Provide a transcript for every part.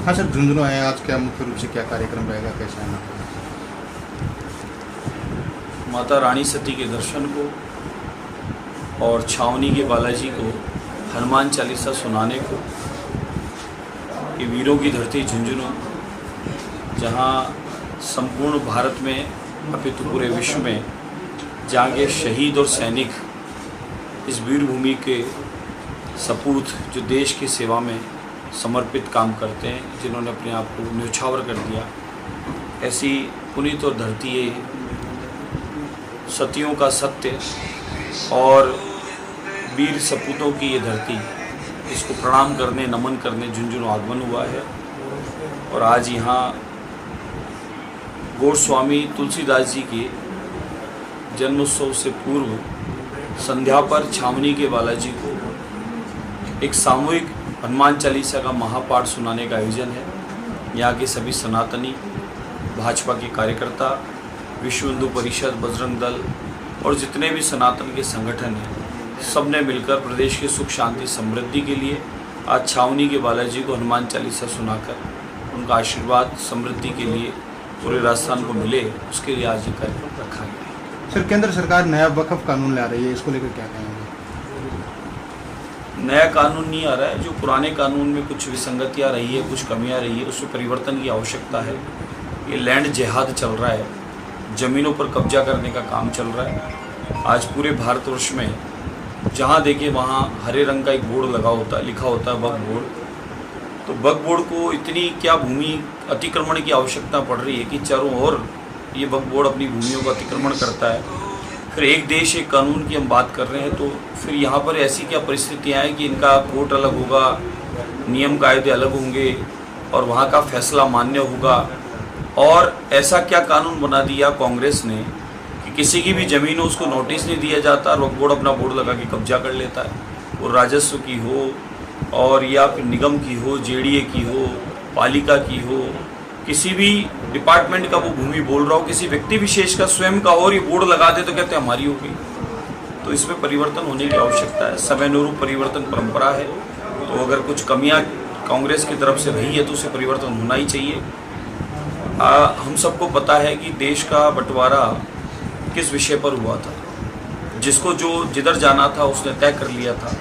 हाँ सर, झुंझुनू है आज, क्या मुख्य रूप से क्या कार्यक्रम रहेगा, कैसे आना? माता रानी सती के दर्शन को और छावनी के बालाजी को हनुमान चालीसा सुनाने को, ये वीरों की धरती झुंझुनू, जहाँ संपूर्ण भारत में अपितु पूरे विश्व में जहाँ के शहीद और सैनिक इस वीर भूमि के सपूत जो देश की सेवा में समर्पित काम करते हैं, जिन्होंने अपने आप को न्यौछावर कर दिया, ऐसी पुनीत और धरती ये सतियों का सत्य और वीर सपूतों की ये धरती, इसको प्रणाम करने नमन करने झुंझुनू आगमन हुआ है। और आज यहाँ गोस्वामी तुलसीदास जी के जन्मोत्सव से पूर्व संध्या पर छावनी के बालाजी को एक सामूहिक हनुमान चालीसा का महापाठ सुनाने का आयोजन है। यहाँ के सभी सनातनी, भाजपा के कार्यकर्ता, विश्व हिंदू परिषद, बजरंग दल और जितने भी सनातन के संगठन हैं, सब ने मिलकर प्रदेश की सुख शांति समृद्धि के लिए आज छावनी के बालाजी को हनुमान चालीसा सुनाकर उनका आशीर्वाद समृद्धि के लिए पूरे राजस्थान को मिले, उसके लिए आज ये कार्यक्रम रखा गया। सर, केंद्र सरकार नया वक्फ कानून ला रही है, इसको लेकर क्या कहेंगे? नया कानून नहीं आ रहा है, जो पुराने कानून में कुछ विसंगतियाँ रही है, कुछ कमियाँ रही है, उसमें परिवर्तन की आवश्यकता है। ये लैंड जिहाद चल रहा है, ज़मीनों पर कब्जा करने का काम चल रहा है। आज पूरे भारतवर्ष में जहाँ देखे वहाँ हरे रंग का एक बोर्ड लगा होता है, लिखा होता है वक्फ बोर्ड। तो वक्फ बोर्ड को इतनी क्या भूमि अतिक्रमण की आवश्यकता पड़ रही है कि चारों ओर ये वक्फ बोर्ड अपनी भूमियों का अतिक्रमण करता है। फिर एक देश एक कानून की हम बात कर रहे हैं, तो फिर यहाँ पर ऐसी क्या परिस्थितियाँ हैं कि इनका कोर्ट अलग होगा, नियम कायदे अलग होंगे और वहाँ का फैसला मान्य होगा। और ऐसा क्या कानून बना दिया कांग्रेस ने कि किसी की भी ज़मीन हो उसको नोटिस नहीं दिया जाता, वक्फ बोर्ड अपना बोर्ड लगा के कब्जा कर लेता है। वो राजस्व की हो और या फिर निगम की हो, जेडीए की हो, पालिका की हो, किसी भी डिपार्टमेंट का वो भूमि बोल रहा हो, किसी व्यक्ति विशेष का स्वयं का हो, और ये बोर्ड लगा दे तो कहते हैं हमारी हो गई। तो इसमें परिवर्तन होने की आवश्यकता है, समय अनुरूप परिवर्तन परंपरा है। तो अगर कुछ कमियां कांग्रेस की तरफ से रही है तो उसे परिवर्तन होना ही चाहिए। हम सबको पता है कि देश का बंटवारा किस विषय पर हुआ था, जिसको जो जिधर जाना था उसने तय कर लिया था।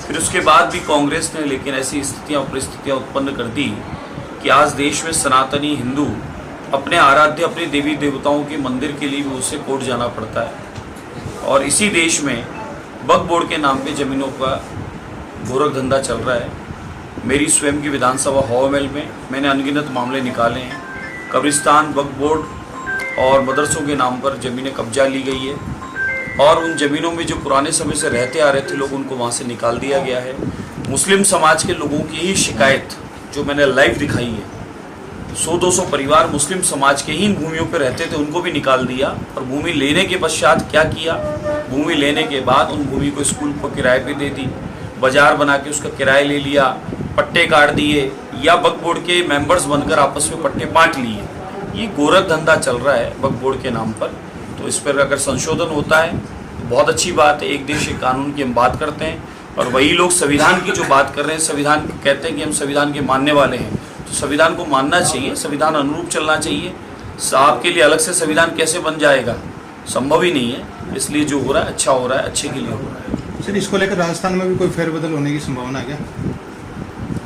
फिर उसके बाद भी कांग्रेस ने लेकिन ऐसी स्थितियाँ परिस्थितियाँ उत्पन्न कर दी कि आज देश में सनातनी हिंदू अपने आराध्य, अपने देवी देवताओं के मंदिर के लिए भी उसे कोर्ट जाना पड़ता है। और इसी देश में वक्फ बोर्ड के नाम पे ज़मीनों का गोरख धंधा चल रहा है। मेरी स्वयं की विधानसभा हवामहल में मैंने अनगिनत मामले निकाले हैं। कब्रिस्तान, वक्फ बोर्ड और मदरसों के नाम पर ज़मीनें कब्जा ली गई है और उन ज़मीनों में जो पुराने समय से रहते आ रहे थे लोग, उनको वहाँ से निकाल दिया गया है। मुस्लिम समाज के लोगों की ही शिकायत जो मैंने लाइव दिखाई है, 100-200 परिवार मुस्लिम समाज के ही इन भूमियों पर रहते थे, उनको भी निकाल दिया। और भूमि लेने के पश्चात क्या किया, भूमि लेने के बाद उन भूमि को स्कूल पर किराए पे दे दी, बाजार बना के उसका किराया ले लिया, पट्टे काट दिए या वक्फ बोर्ड के मेंबर्स बनकर आपस में पट्टे बांट लिए। ये गोरख धंधा चल रहा है वक्फ बोर्ड के नाम पर। तो इस पर अगर संशोधन होता है तो बहुत अच्छी बात है। एक देश एक कानून की हम बात करते हैं और वही लोग संविधान की जो बात कर रहे हैं, संविधान कहते हैं कि हम संविधान के मानने वाले हैं, तो संविधान को मानना चाहिए, संविधान अनुरूप चलना चाहिए। आपके लिए अलग से संविधान कैसे बन जाएगा, संभव ही नहीं है। इसलिए जो हो रहा है अच्छा हो रहा है, अच्छे के लिए हो रहा है। सर, इसको लेकर राजस्थान में भी कोई फेरबदल होने की संभावना है क्या?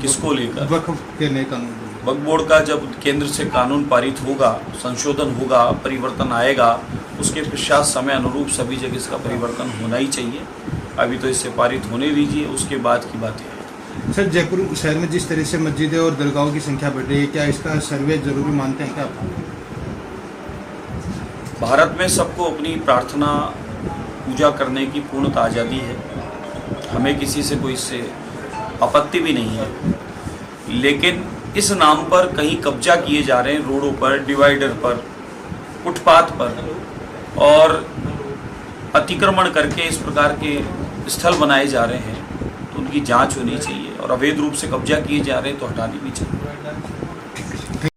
किसको लेकर? वक्फ के नए कानून। वक्फ बोर्ड का जब केंद्र से कानून पारित होगा, संशोधन होगा, परिवर्तन आएगा, उसके पश्चात समय अनुरूप सभी जगह इसका परिवर्तन होना ही चाहिए। अभी तो इससे पारित होने दीजिए, उसके बाद की बातें हैं। सर, जयपुर शहर में जिस तरह से मस्जिदें और दरगाहों की संख्या बढ़ रही है, क्या इसका सर्वे जरूरी मानते हैं क्या आप? भारत में सबको अपनी प्रार्थना पूजा करने की पूर्ण आज़ादी है, हमें किसी से कोई इससे आपत्ति भी नहीं है। लेकिन इस नाम पर कहीं कब्जा किए जा रहे हैं, रोडों पर, डिवाइडर पर, फुटपाथ पर, और अतिक्रमण करके इस प्रकार के स्थल बनाए जा रहे हैं, तो उनकी जांच होनी चाहिए। और अवैध रूप से कब्जा किए जा रहे हैं तो हटानी भी चाहिए।